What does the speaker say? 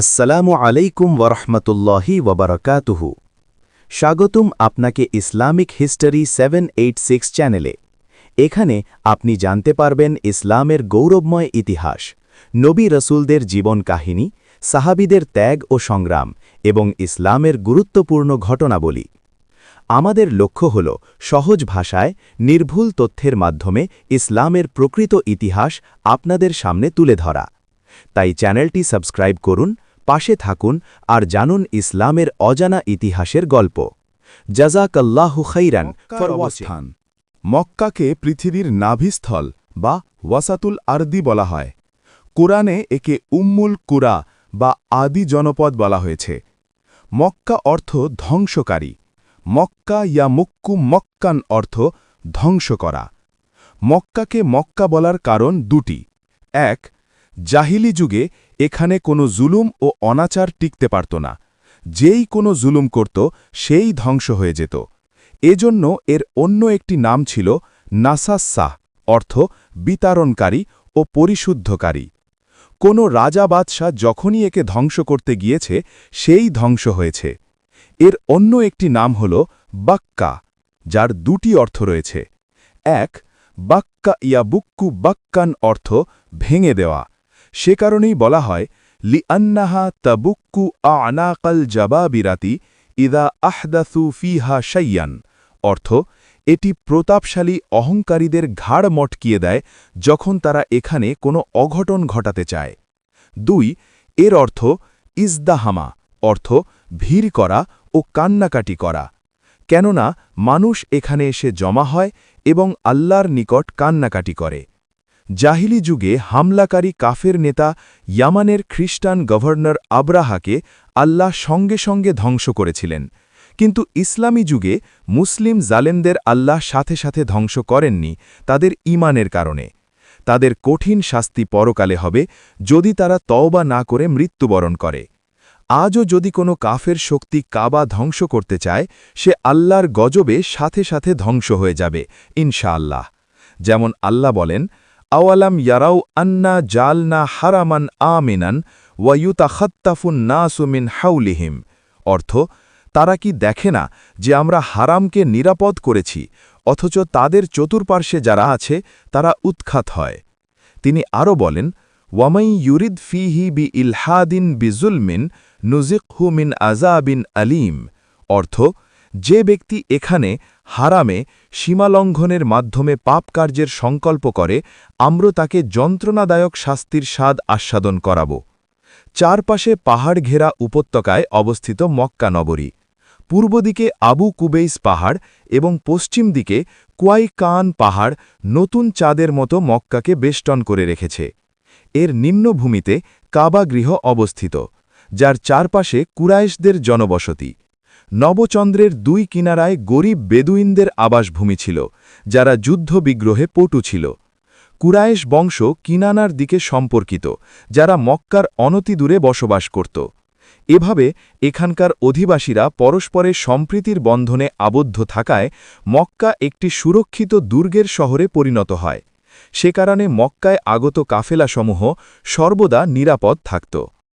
আসসালামু আলাইকুম ওয়ারহমতুল্লাহি ওয়াবারাকাতুহু। স্বাগতম আপনাকে ইসলামিক হিস্টোরি 786 চ্যানেলে। এখানে আপনি জানতে পারবেন ইসলামের গৌরবময় ইতিহাস, নবী রসুলদের জীবন কাহিনী, সাহাবীদের ত্যাগ ও সংগ্রাম এবং ইসলামের গুরুত্বপূর্ণ ঘটনাবলী। আমাদের লক্ষ্য হল সহজ ভাষায় নির্ভুল তথ্যের মাধ্যমে ইসলামের প্রকৃত ইতিহাস আপনাদের সামনে তুলে ধরা। তাই চ্যানেলটি সাবস্ক্রাইব করুন, পাশে থাকুন আর জানুন ইসলামের অজানা ইতিহাসের গল্প। জাযাকাল্লাহু খাইরান ফর ওয়াচিং। মক্কাকে পৃথিবীর নাভিস্থল বা ওয়াসাতুল আরদি বলা হয়। কুরআনে একে উম্মুল কুরা বা আদি জনপদ বলা হয়েছে। মক্কা অর্থ ধ্বংসকারী। মক্কা ইয়া মুক্কু মক্কান অর্থ ধ্বংস করা। মক্কাকে মক্কা বলার কারণ দুটি। এক, জাহিলি যুগে এখানে কোনো জুলুম ও অনাচার টিকতে পারত না। যেই কোনো জুলুম করত সেই ধ্বংস হয়ে যেত। এজন্য এর অন্য একটি নাম ছিল নাসাসাহ, অর্থ বিতারণকারী ও পরিশুদ্ধকারী। কোনো রাজা বাদশাহ যখনই একে ধ্বংস করতে গিয়েছে সেই ধ্বংস হয়েছে। এর অন্য একটি নাম হল বাক্কা, যার দুটি অর্থ রয়েছে। এক, বাক্কা ইয়া বুক্কু বাক্কান অর্থ ভেঙে দেওয়া। সে কারণেই বলা হয় লিআন্নাহা তাবুক্কু আনাকাল জাবাবিরাতি ইদা আহদাসু ফিহা শাইয়ান, অর্থ এটি প্রতাপশালী অহংকারীদের ঘাড় মটকিয়ে দেয় যখন তারা এখানে কোনো অঘটন ঘটাতে চায়। দুই, এর অর্থ ইজদাহামা, অর্থ ভিড় করা ও কান্নাকাটি করা। কেননা মানুষ এখানে এসে জমা হয় এবং আল্লাহর নিকট কান্নাকাটি করে। জাহিলি যুগে হামলাকারী কাফের নেতা ইয়ামানের খ্রিস্টান গভর্নর আবরাহাকে আল্লাহ সঙ্গে সঙ্গে ধ্বংস করেছিলেন, কিন্তু ইসলামী যুগে মুসলিম জালেমদের আল্লাহ সাথে সাথে ধ্বংস করেননি তাদের ঈমানের কারণে। তাদের কঠিন শাস্তি পরকালে হবে যদি তারা তওবা না করে মৃত্যুবরণ করে। আজও যদি কোনো কাফের শক্তি কাবা ধ্বংস করতে চায়, সে আল্লাহর গজবে সাথে সাথে ধ্বংস হয়ে যাবে ইনশাআল্লাহ। যেমন আল্লাহ বলেন, আওয়ালাম ইয়ারাউ আন্না জালনা হারামান আমিনান ওয়ায়ুতাখাত্তাফুন নাসু মিন হাউলিহিম, অর্থ তারা কি দেখে না যে আমরা হারামকে নিরাপদ করেছি, অথচ তাদের চতুর্পার্শ্বে যারা আছে তারা উৎখাত হয়। তিনি আরও বলেন, ওয়ামাই ইউরিদ ফিহি বি ইলহাদিন বিজুলমিন নুজিকহু মিন আযাবিন আলীম, অর্থ যে ব্যক্তি এখানে হারামে সীমালঙ্ঘনের মাধ্যমে পাপকার্যের সংকল্প করে আমরা তাকে যন্ত্রণাদায়ক শাস্তির স্বাদ আস্বাদন করাব। চারপাশে পাহাড় ঘেরা উপত্যকায় অবস্থিত মক্কা নগরী। পূর্ব দিকে আবু কুবেইস পাহাড় এবং পশ্চিম দিকে কুয়াইকান পাহাড় নতুন চাঁদের মতো মক্কাকে বেষ্টন করে রেখেছে। এর নিম্নভূমিতে কাবা গৃহ অবস্থিত, যার চারপাশে কুরাইশদের জনবসতি। নবচন্দ্রের দুই কিনারায় গরিব বেদুইনদের আবাসভূমি ছিল, যারা যুদ্ধবিগ্রহে পটু ছিল। কুরাইশ বংশ কিনানার দিকে সম্পর্কিত, যারা মক্কার অনতিদূরে বসবাস করত। এভাবে এখানকার অধিবাসীরা পরস্পরের সম্প্রীতির বন্ধনে আবদ্ধ থাকায় মক্কা একটি সুরক্ষিত দুর্গের শহরে পরিণত হয়। সে কারণে মক্কায় আগত কাফেলাসমূহ সর্বদা নিরাপদ থাকত।